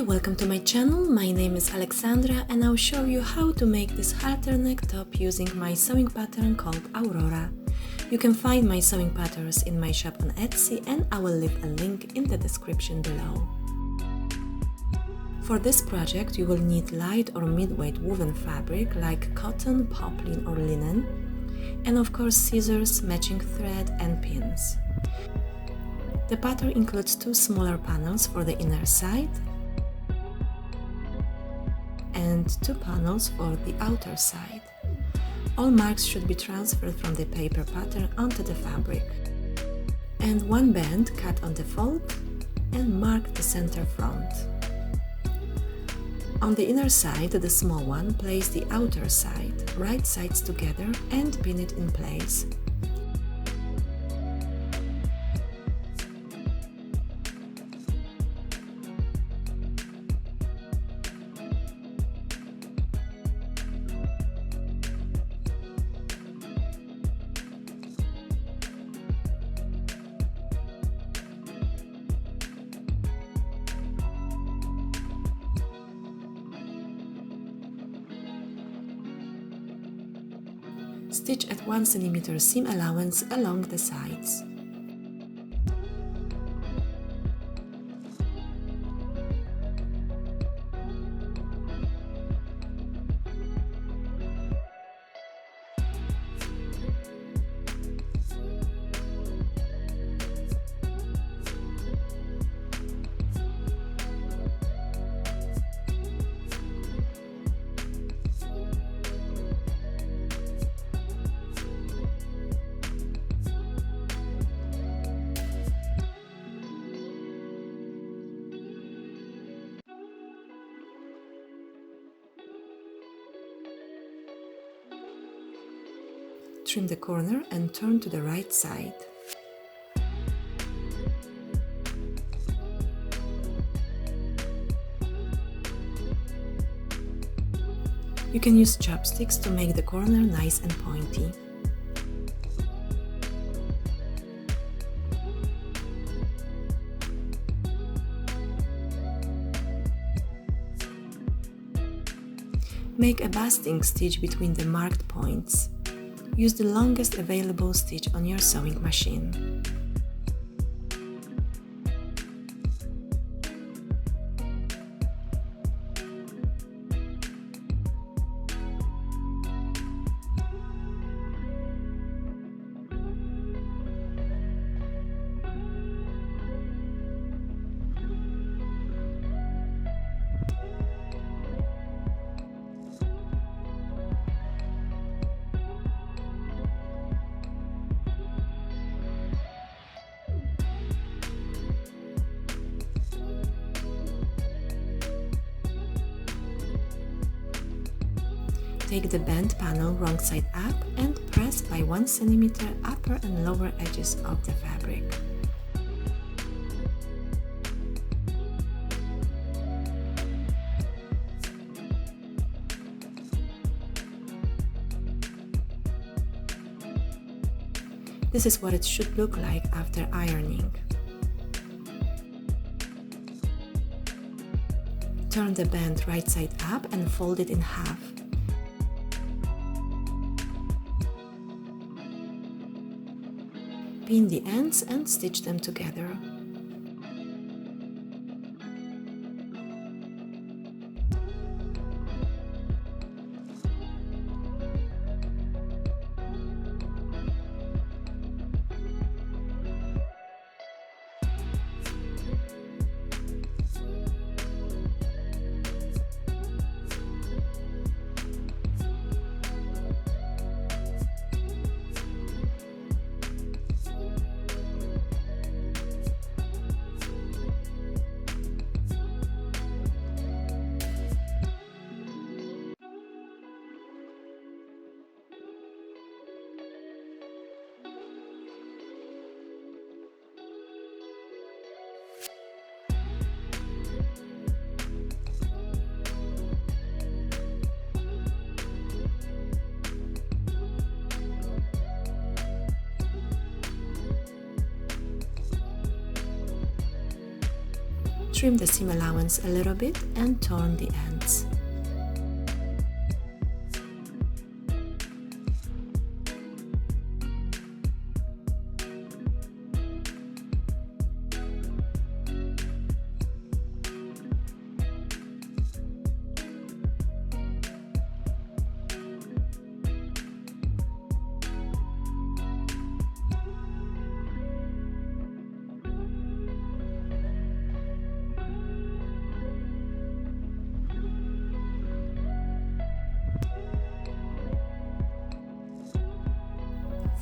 welcome to my channel. My name is Aleksandra and I'll show you how to make this halter neck top using my sewing pattern called Aurora. You can find my sewing patterns in my shop on Etsy and I will leave a link in the description below. For this project you will need light or mid-weight woven fabric like cotton, poplin or linen, and of course scissors, matching thread and pins. The pattern includes two smaller panels for the inner side and two panels for the outer side. All marks should be transferred from the paper pattern onto the fabric. And one band cut on the fold and mark the center front. On the inner side, the small one, place the outer side, right sides together and pin it in place. Stitch at 1 cm seam allowance along the sides. Trim the corner and turn to the right side. You can use chopsticks to make the corner nice and pointy. Make a basting stitch between the marked points. Use the longest available stitch on your sewing machine. Take the band panel wrong side up and press by 1 cm upper and lower edges of the fabric. This is what it should look like after ironing. Turn the band right side up and fold it in half. Pin the ends and stitch them together. Trim the seam allowance a little bit and turn the ends.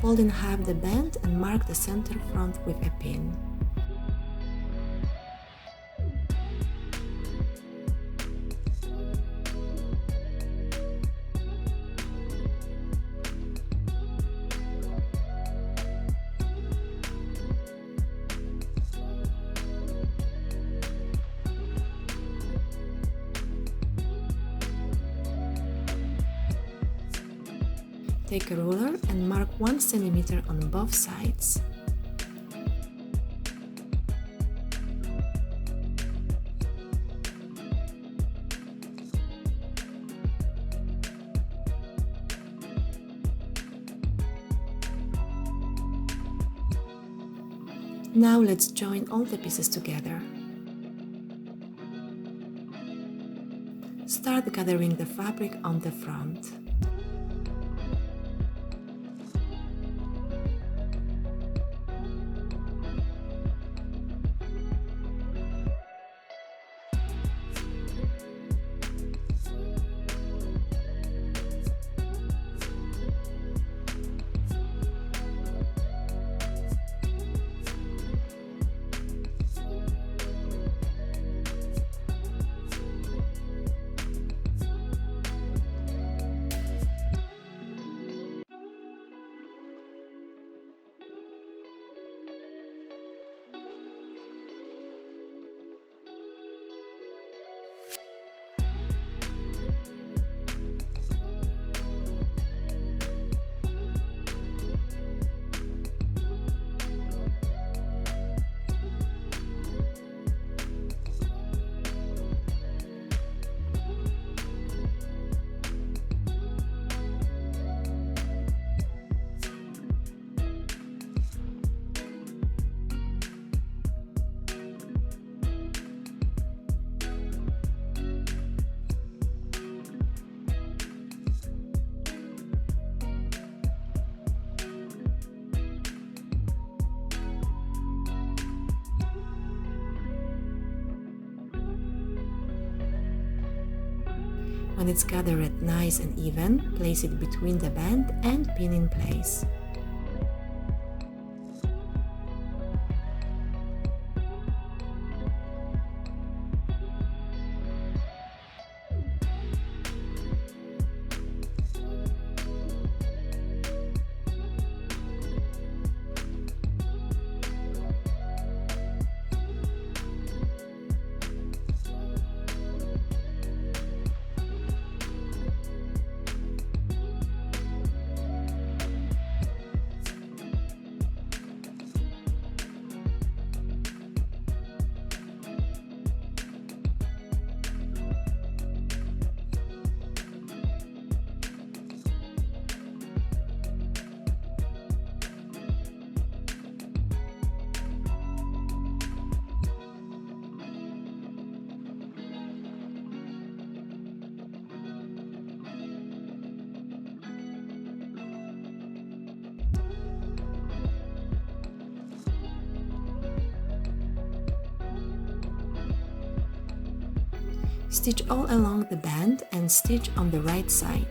Fold in half the band and mark the center front with a pin. Take a ruler and mark 1 cm on both sides. Now let's join all the pieces together. Start gathering the fabric on the front. When it's gathered nice and even, place it between the band and pin in place. Stitch all along the band and stitch on the right side.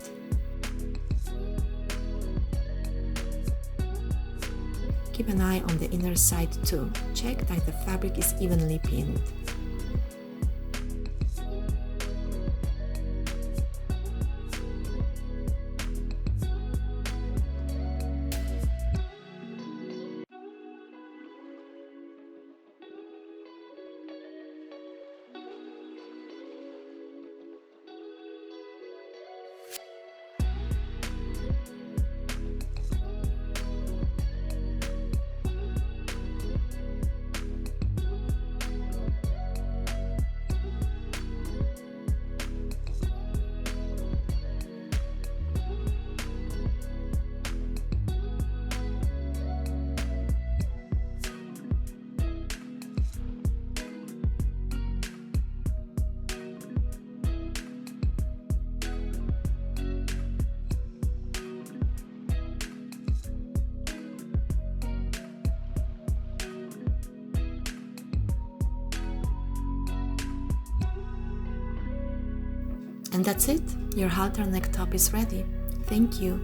Keep an eye on the inner side too. Check that the fabric is evenly pinned. And that's it, your halter neck top is ready. Thank you.